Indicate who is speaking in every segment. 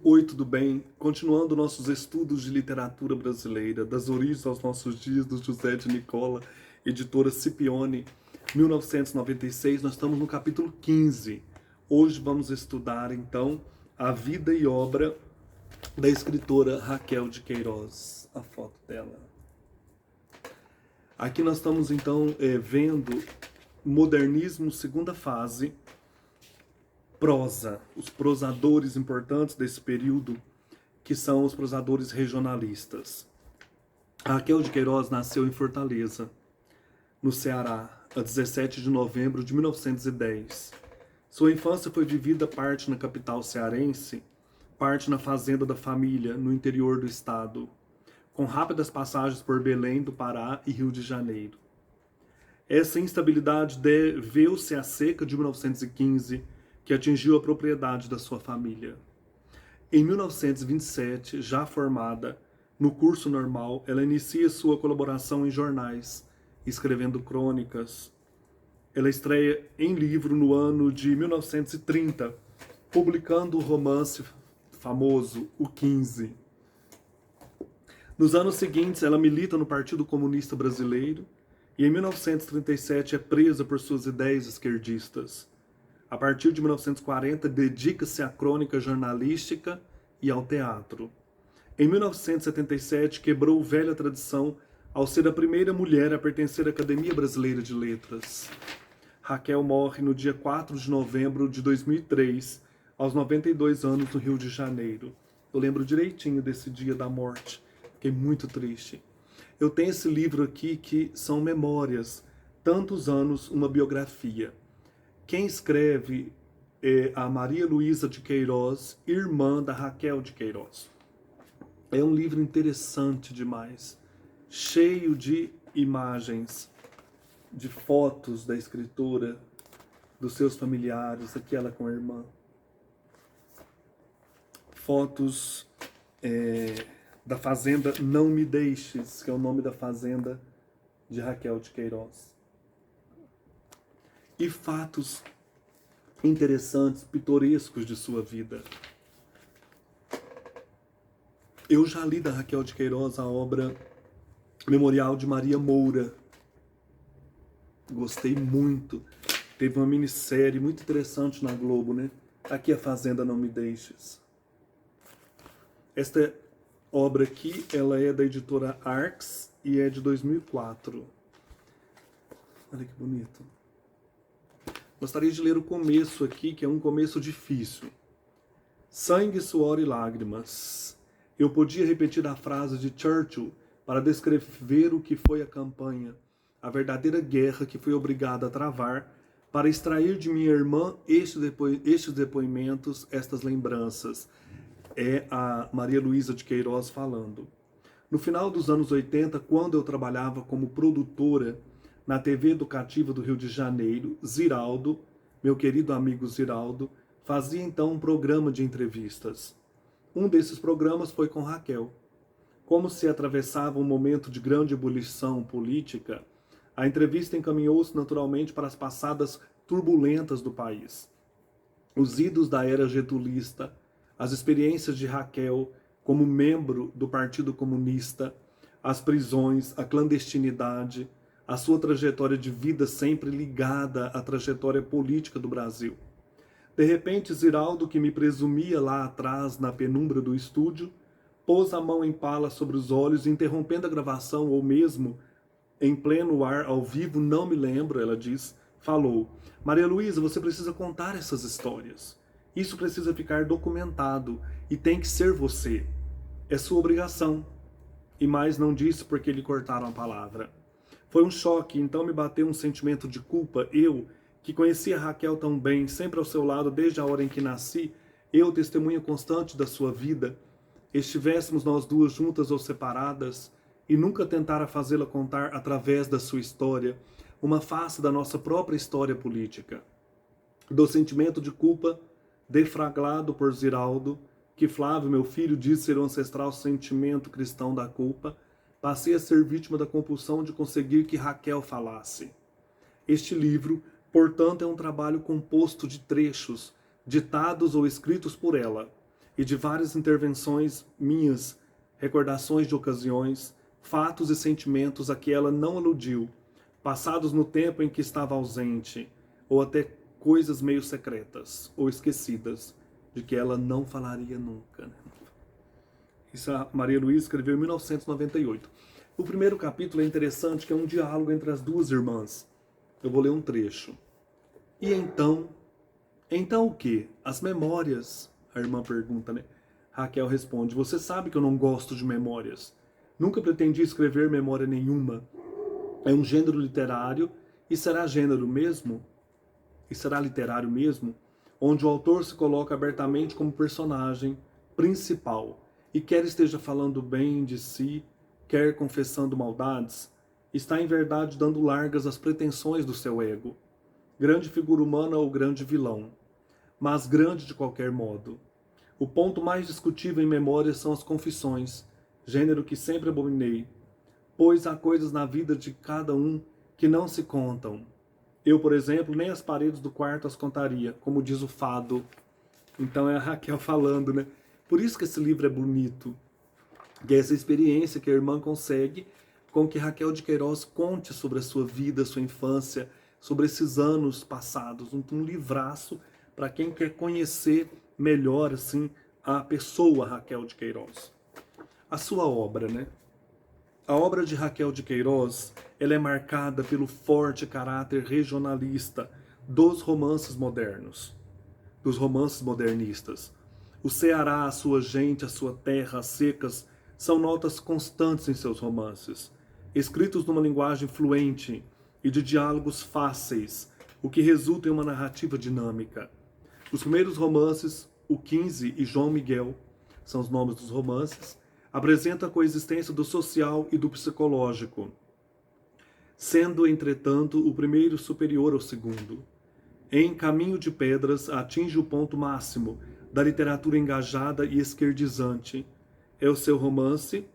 Speaker 1: Oi, tudo bem? Continuando nossos estudos de literatura brasileira, das origens aos nossos dias, do José de Nicola, editora Scipione, 1996, nós estamos no capítulo 15. Hoje vamos estudar, então, a vida e obra da escritora Raquel de Queiroz, a foto dela. Aqui nós estamos, então, vendo modernismo, segunda fase, prosa, os prosadores importantes desse período, que são os prosadores regionalistas. A Raquel de Queiroz nasceu em Fortaleza, no Ceará, a 17 de novembro de 1910. Sua infância foi vivida parte na capital cearense, parte na fazenda da família, no interior do estado, com rápidas passagens por Belém do Pará e Rio de Janeiro. Essa instabilidade deveu-se à seca de 1915, que atingiu a propriedade da sua família. Em 1927, já formada no curso normal, ela inicia sua colaboração em jornais, escrevendo crônicas. Ela estreia em livro no ano de 1930, publicando o romance famoso O 15. Nos anos seguintes, ela milita no Partido Comunista Brasileiro e em 1937 é presa por suas ideias esquerdistas. A partir de 1940, dedica-se à crônica jornalística e ao teatro. Em 1977, quebrou velha tradição ao ser a primeira mulher a pertencer à Academia Brasileira de Letras. Raquel morre no dia 4 de novembro de 2003, aos 92 anos, no Rio de Janeiro. Eu lembro direitinho desse dia da morte. Fiquei muito triste. Eu tenho esse livro aqui que são memórias, tantos anos, uma biografia. Quem escreve é a Maria Luísa de Queiroz, irmã da Raquel de Queiroz. É um livro interessante demais, cheio de imagens, de fotos da escritora, dos seus familiares, aqui ela com a irmã. Fotos da fazenda Não Me Deixes, que é o nome da fazenda de Raquel de Queiroz. E fatos interessantes, pitorescos de sua vida. Eu já li da Raquel de Queiroz a obra Memorial de Maria Moura. Gostei muito. Teve uma minissérie muito interessante na Globo, né? Aqui a Fazenda Não Me Deixes. Esta obra aqui, ela é da editora Arx e é de 2004. Olha que bonito. Gostaria de ler o começo aqui, que é um começo difícil. Sangue, suor e lágrimas. Eu podia repetir a frase de Churchill para descrever o que foi a campanha, a verdadeira guerra que fui obrigado a travar para extrair de minha irmã estes depoimentos, estas lembranças. É a Maria Luísa de Queiroz falando. No final dos anos 80, quando eu trabalhava como produtora na TV Educativa do Rio de Janeiro, Ziraldo, meu querido amigo Ziraldo, fazia então um programa de entrevistas. Um desses programas foi com Raquel. Como se atravessava um momento de grande ebulição política, a entrevista encaminhou-se naturalmente para as passadas turbulentas do país. Os idos da era getulista, as experiências de Raquel como membro do Partido Comunista, as prisões, a clandestinidade, a sua trajetória de vida sempre ligada à trajetória política do Brasil. De repente, Ziraldo, que me presumia lá atrás na penumbra do estúdio, pôs a mão em pala sobre os olhos, interrompendo a gravação, ou mesmo em pleno ar, ao vivo, não me lembro, ela diz, falou: Maria Luísa, você precisa contar essas histórias. Isso precisa ficar documentado e tem que ser você. É sua obrigação. E mais não disse porque lhe cortaram a palavra. Foi um choque, então me bateu um sentimento de culpa. Eu, que conhecia Raquel tão bem, sempre ao seu lado desde a hora em que nasci, eu, testemunha constante da sua vida, estivéssemos nós duas juntas ou separadas, e nunca tentara fazê-la contar através da sua história uma face da nossa própria história política. Do sentimento de culpa deflagrado por Ziraldo, que Flávio, meu filho, diz ser o ancestral sentimento cristão da culpa, passei a ser vítima da compulsão de conseguir que Raquel falasse. Este livro, portanto, é um trabalho composto de trechos, ditados ou escritos por ela, e de várias intervenções minhas, recordações de ocasiões, fatos e sentimentos a que ela não aludiu, passados no tempo em que estava ausente, ou até coisas meio secretas ou esquecidas, de que ela não falaria nunca. Isso a Maria Luísa escreveu em 1998. O primeiro capítulo é interessante, que é um diálogo entre as duas irmãs. Eu vou ler um trecho. E então... Então o quê? As memórias, a irmã pergunta, né? Raquel responde, você sabe que eu não gosto de memórias. Nunca pretendi escrever memória nenhuma. É um gênero literário, e será gênero mesmo? E será literário mesmo? Onde o autor se coloca abertamente como personagem principal, e quer esteja falando bem de si, quer confessando maldades, está em verdade dando largas às pretensões do seu ego. Grande figura humana ou grande vilão, mas grande de qualquer modo. O ponto mais discutível em memória são as confissões, gênero que sempre abominei, pois há coisas na vida de cada um que não se contam. Eu, por exemplo, nem as paredes do quarto as contaria, como diz o fado. Então é a Raquel falando, né? Por isso que esse livro é bonito, que é essa experiência que a irmã consegue com que Raquel de Queiroz conte sobre a sua vida, sua infância, sobre esses anos passados. Um livraço para quem quer conhecer melhor assim a pessoa Raquel de Queiroz. A sua obra, né? A obra de Raquel de Queiroz, ela é marcada pelo forte caráter regionalista dos romances modernos, dos romances modernistas. O Ceará, a sua gente, a sua terra, as secas, são notas constantes em seus romances, escritos numa linguagem fluente e de diálogos fáceis, o que resulta em uma narrativa dinâmica. Os primeiros romances, o 15 e João Miguel, são os nomes dos romances, apresentam a coexistência do social e do psicológico, sendo, entretanto, o primeiro superior ao segundo. Em Caminho de Pedras, atinge o ponto máximo da literatura engajada e esquerdizante. É o seu romance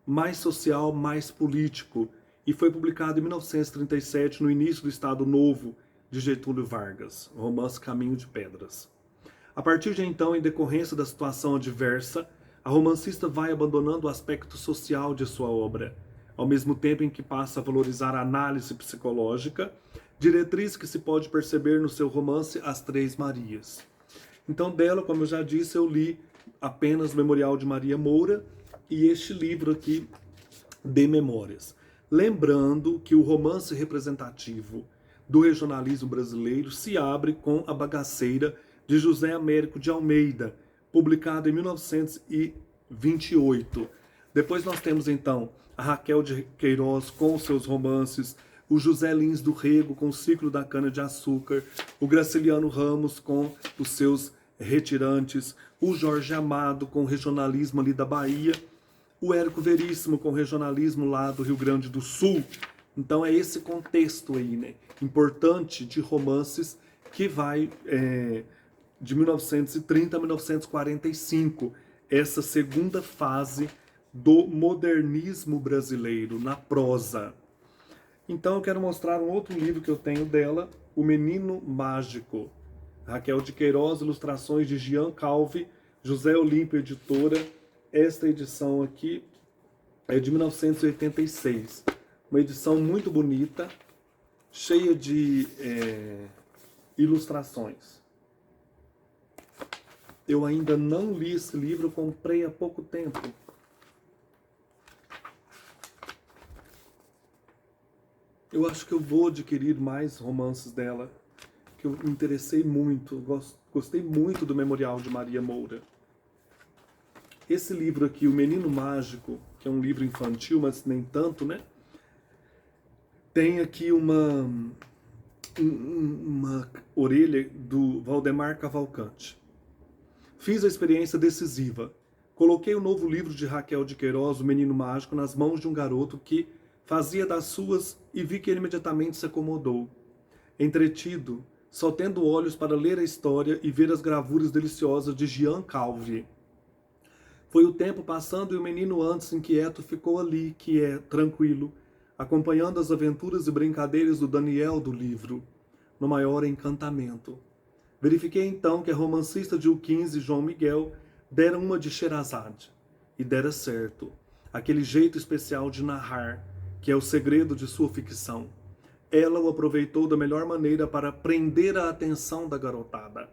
Speaker 1: mais social, mais político, e foi publicado em 1937, no início do Estado Novo de Getúlio Vargas, o romance Caminho de Pedras. A partir de então, em decorrência da situação adversa, a romancista vai abandonando o aspecto social de sua obra, ao mesmo tempo em que passa a valorizar a análise psicológica, diretriz que se pode perceber no seu romance As Três Marias. Então, dela, como eu já disse, eu li apenas Memorial de Maria Moura e este livro aqui, de Memórias. Lembrando que o romance representativo do regionalismo brasileiro se abre com A Bagaceira, de José Américo de Almeida, publicado em 1928. Depois nós temos, então, a Raquel de Queiroz com seus romances, o José Lins do Rego com o Ciclo da Cana-de-Açúcar, o Graciliano Ramos com os seus Retirantes, o Jorge Amado com o regionalismo ali da Bahia, o Érico Veríssimo com o regionalismo lá do Rio Grande do Sul. Então é esse contexto aí, né, importante de romances que vai de 1930 a 1945, essa segunda fase do modernismo brasileiro na prosa. Então eu quero mostrar um outro livro que eu tenho dela, O Menino Mágico. Raquel de Queiroz, ilustrações de Jean Calvi, José Olímpio Editora. Esta edição aqui é de 1986. Uma edição muito bonita, cheia de ilustrações. Eu ainda não li esse livro, comprei há pouco tempo. Eu acho que eu vou adquirir mais romances dela, que eu me interessei muito, gostei muito do Memorial de Maria Moura. Esse livro aqui, O Menino Mágico, que é um livro infantil, mas nem tanto, né? Tem aqui uma orelha do Valdemar Cavalcante. Fiz a experiência decisiva. Coloquei o novo livro de Raquel de Queiroz, O Menino Mágico, nas mãos de um garoto que fazia das suas e vi que ele imediatamente se acomodou. Entretido, só tendo olhos para ler a história e ver as gravuras deliciosas de Jean Calvi. Foi o tempo passando e o menino antes inquieto ficou ali, tranquilo, acompanhando as aventuras e brincadeiras do Daniel do livro, no maior encantamento. Verifiquei então que a romancista de O 15, João Miguel, Dera uma de Sherazade, e dera certo, aquele jeito especial de narrar, que é o segredo de sua ficção. Ela o aproveitou da melhor maneira para prender a atenção da garotada.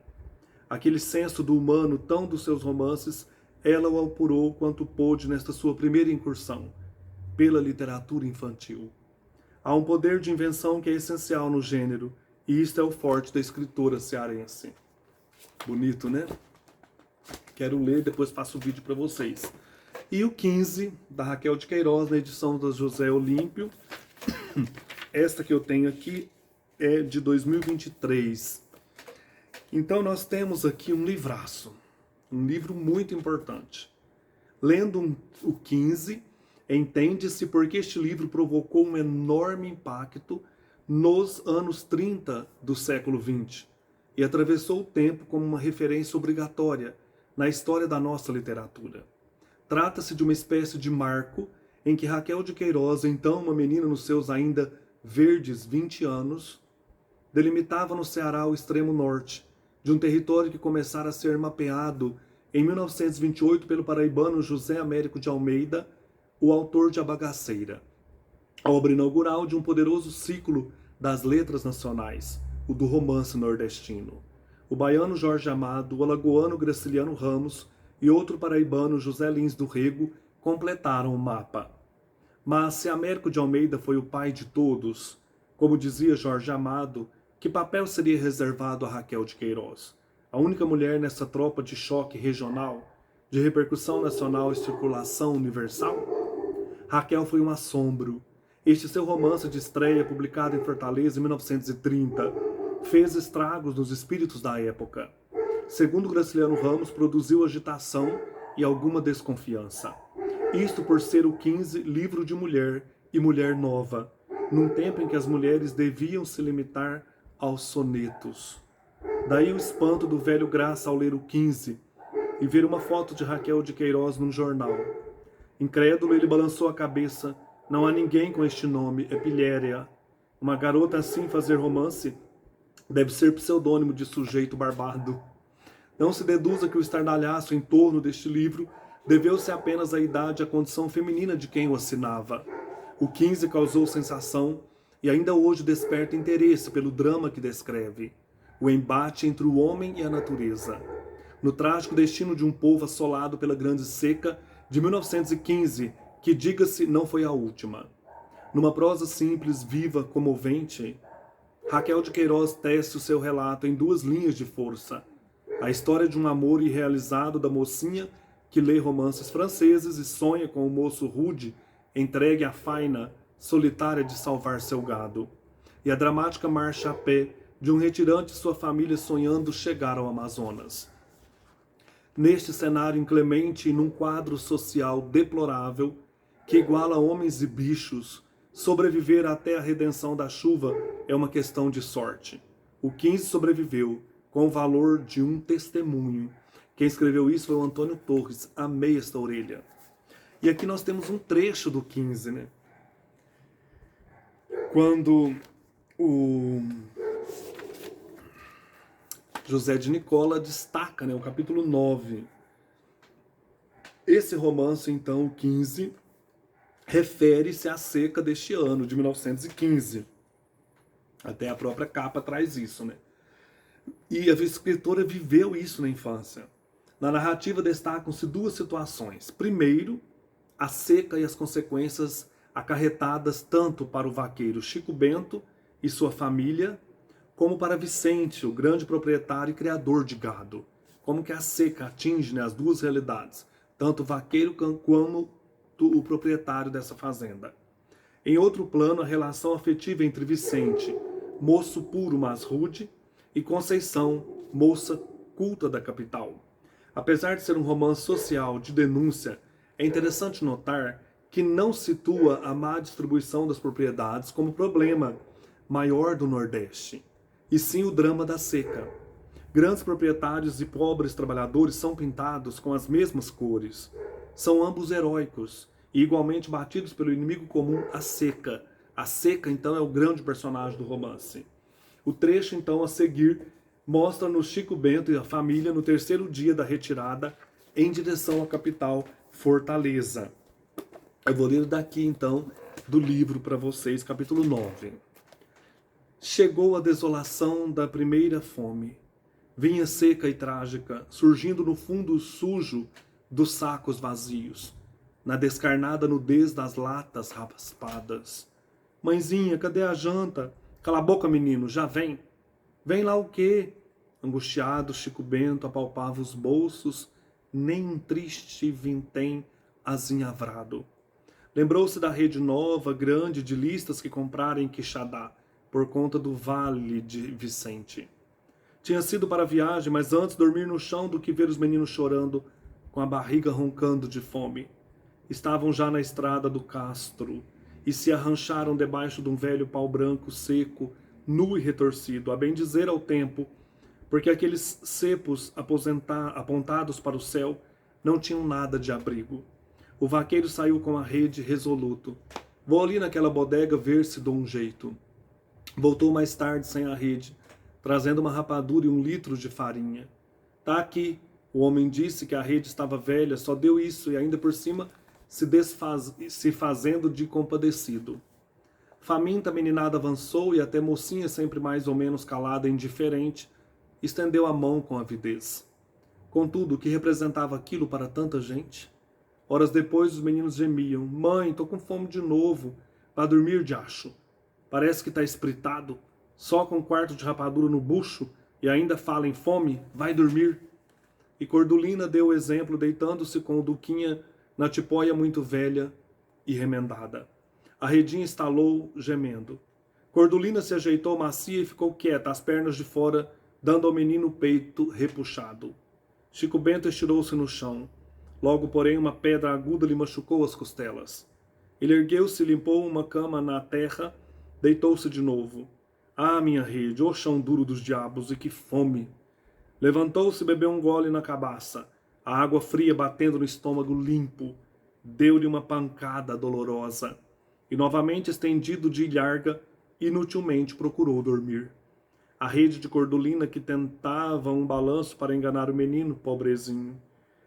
Speaker 1: Aquele senso do humano tão dos seus romances, ela o apurou quanto pôde nesta sua primeira incursão, pela literatura infantil. Há um poder de invenção que é essencial no gênero, e isto é o forte da escritora cearense. Bonito, né? Quero ler, depois faço o vídeo para vocês. E o 15, da Raquel de Queiroz, na edição da José Olímpio. Esta que eu tenho aqui é de 2023. Então nós temos aqui um livraço, um livro muito importante. Lendo o 15, entende-se porque este livro provocou um enorme impacto nos anos 30 do século 20 e atravessou o tempo como uma referência obrigatória na história da nossa literatura. Trata-se de uma espécie de marco em que Raquel de Queiroz, então uma menina nos seus ainda verdes 20 anos, delimitava no Ceará o extremo norte, de um território que começara a ser mapeado em 1928 pelo paraibano José Américo de Almeida, o autor de A Bagaceira, a obra inaugural de um poderoso ciclo das letras nacionais, o do romance nordestino. O baiano Jorge Amado, o alagoano Graciliano Ramos e outro paraibano José Lins do Rego completaram o mapa. Mas se Américo de Almeida foi o pai de todos, como dizia Jorge Amado, que papel seria reservado a Raquel de Queiroz, a única mulher nessa tropa de choque regional, de repercussão nacional e circulação universal? Raquel foi um assombro. Este seu romance de estreia, publicado em Fortaleza em 1930, fez estragos nos espíritos da época. Segundo Graciliano Ramos, produziu agitação e alguma desconfiança. Isto por ser o 15 livro de mulher e mulher nova, num tempo em que as mulheres deviam se limitar aos sonetos. Daí o espanto do velho Graça ao ler o 15 e ver uma foto de Raquel de Queiroz num jornal. Incrédulo, ele balançou a cabeça. Não há ninguém com este nome, é Pilhéria. Uma garota assim fazer romance deve ser pseudônimo de sujeito barbado. Não se deduza que o estardalhaço em torno deste livro deveu-se apenas à idade e à condição feminina de quem o assinava. O 15 causou sensação e ainda hoje desperta interesse pelo drama que descreve, o embate entre o homem e a natureza. No trágico destino de um povo assolado pela grande seca de 1915, que, diga-se, não foi a última. Numa prosa simples, viva, comovente, Raquel de Queiroz tece o seu relato em duas linhas de força. A história de um amor irrealizado da mocinha que lê romances franceses e sonha com o moço rude, entregue à faina solitária de salvar seu gado. E a dramática marcha a pé de um retirante e sua família sonhando chegar ao Amazonas. Neste cenário inclemente e num quadro social deplorável, que iguala homens e bichos, sobreviver até a redenção da chuva é uma questão de sorte. O 15 sobreviveu, com o valor de um testemunho. Quem escreveu isso foi o Antônio Torres. Amei esta orelha. E aqui nós temos um trecho do 15, né? Quando o José de Nicola destaca, né, o capítulo 9. Esse romance, então, o 15, refere-se à seca deste ano, de 1915. Até a própria capa traz isso, né? E a escritora viveu isso na infância. Na narrativa destacam-se duas situações. Primeiro, a seca e as consequências acarretadas tanto para o vaqueiro Chico Bento e sua família, como para Vicente, o grande proprietário e criador de gado. Como que a seca atinge, né, as duas realidades, tanto o vaqueiro como o proprietário dessa fazenda. Em outro plano, a relação afetiva entre Vicente, moço puro mas rude, e Conceição, moça culta da capital. Apesar de ser um romance social de denúncia, é interessante notar que não situa a má distribuição das propriedades como problema maior do Nordeste, e sim o drama da seca. Grandes proprietários e pobres trabalhadores são pintados com as mesmas cores. São ambos heróicos e igualmente batidos pelo inimigo comum, a seca. A seca, então, é o grande personagem do romance. O trecho, então, a seguir, mostra-nos Chico Bento e a família no terceiro dia da retirada, em direção à capital Fortaleza. Eu vou ler daqui, então, do livro para vocês, capítulo 9. Chegou a desolação da primeira fome. Vinha seca e trágica, surgindo no fundo sujo dos sacos vazios, na descarnada nudez das latas raspadas. Mãezinha, cadê a janta? Cala a boca, menino, já vem. Vem lá o quê? Angustiado, Chico Bento apalpava os bolsos, nem um triste vintém azinhavrado. Lembrou-se da rede nova, grande, de listas que comprara em Quixadá, por conta do Vale de Vicente. Tinha sido para a viagem, mas antes dormir no chão do que ver os meninos chorando, com a barriga roncando de fome. Estavam já na estrada do Castro, e se arrancharam debaixo de um velho pau branco seco, nu e retorcido, a bem dizer ao tempo, porque aqueles cepos apontados para o céu não tinham nada de abrigo. O vaqueiro saiu com a rede resoluto. Vou ali naquela bodega ver se dou um jeito. Voltou mais tarde sem a rede, trazendo uma rapadura e 1 litro de farinha. Tá aqui. O homem disse que a rede estava velha, só deu isso e ainda por cima se fazendo de compadecido. Faminta, a meninada avançou e até mocinha, sempre mais ou menos calada e indiferente, estendeu a mão com avidez. Contudo, o que representava aquilo para tanta gente? Horas depois, os meninos gemiam. Mãe, tô com fome de novo. Vá dormir, diacho. Parece que tá espritado. Só com 1 quarto de rapadura no bucho e ainda fala em fome. Vai dormir. E Cordulina deu o exemplo, deitando-se com o Duquinha na tipóia muito velha e remendada. A redinha estalou, gemendo. Cordulina se ajeitou macia e ficou quieta, as pernas de fora, dando ao menino o peito repuxado. Chico Bento estirou-se no chão. Logo, porém, uma pedra aguda lhe machucou as costelas. Ele ergueu-se, limpou uma cama na terra, deitou-se de novo. Ah, minha rede, ô chão duro dos diabos, e que fome! Levantou-se e bebeu um gole na cabaça. A água fria batendo no estômago limpo. Deu-lhe uma pancada dolorosa. E novamente estendido de ilharga, inutilmente procurou dormir. A rede de Cordulina que tentava um balanço para enganar o menino, pobrezinho.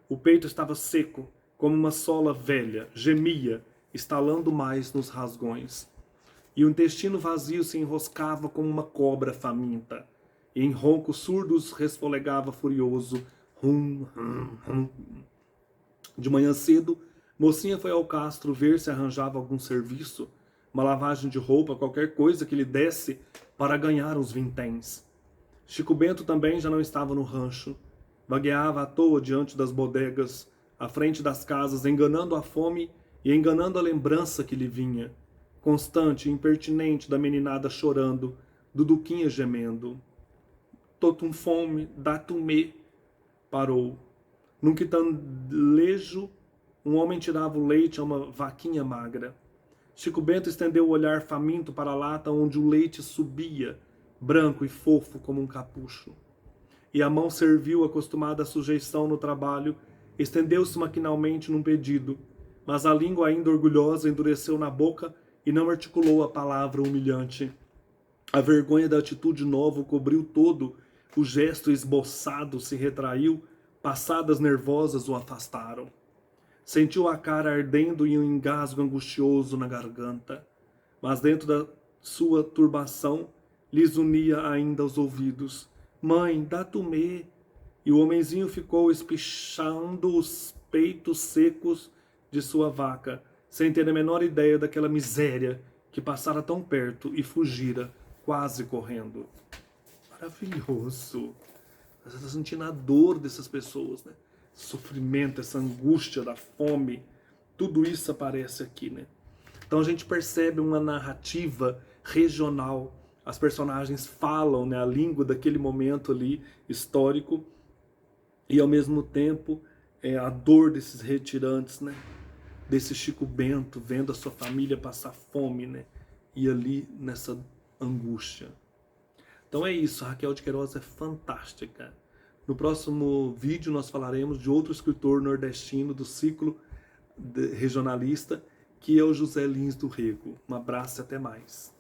Speaker 1: O peito estava seco, como uma sola velha, gemia, estalando mais nos rasgões. E o intestino vazio se enroscava como uma cobra faminta, e em roncos surdos resfolegava furioso, rum, rum, rum. De manhã cedo, mocinha foi ao Castro ver se arranjava algum serviço, uma lavagem de roupa, qualquer coisa que lhe desse para ganhar uns vinténs. Chico Bento também já não estava no rancho. Vagueava à toa diante das bodegas, à frente das casas, enganando a fome e enganando a lembrança que lhe vinha, constante e impertinente da meninada chorando, do Duquinha gemendo. Tô com fome, dá-tu-me. Parou. Num quitandlejo, um homem tirava o leite a uma vaquinha magra. Chico Bento estendeu o olhar faminto para a lata onde o leite subia, branco e fofo como um capucho. E a mão servil, acostumada à sujeição no trabalho, estendeu-se maquinalmente num pedido, mas a língua ainda orgulhosa endureceu na boca e não articulou a palavra humilhante. A vergonha da atitude nova o cobriu todo, o gesto esboçado se retraiu, passadas nervosas o afastaram. Sentiu a cara ardendo e um engasgo angustioso na garganta, mas dentro da sua turbação lhes unia ainda os ouvidos. Mãe, dá-tu-me. E o homenzinho ficou espichando os peitos secos de sua vaca, sem ter a menor ideia daquela miséria que passara tão perto e fugira, quase correndo. Maravilhoso. Você está sentindo a dor dessas pessoas, né? Esse sofrimento, essa angústia da fome, tudo isso aparece aqui, né? Então a gente percebe uma narrativa regional. As personagens falam, né, a língua daquele momento ali histórico e ao mesmo tempo a dor desses retirantes, né, desse Chico Bento vendo a sua família passar fome, né, e ali nessa angústia. Então é isso, a Raquel de Queiroz é fantástica. No próximo vídeo nós falaremos de outro escritor nordestino do ciclo regionalista, que é o José Lins do Rego. Um abraço e até mais.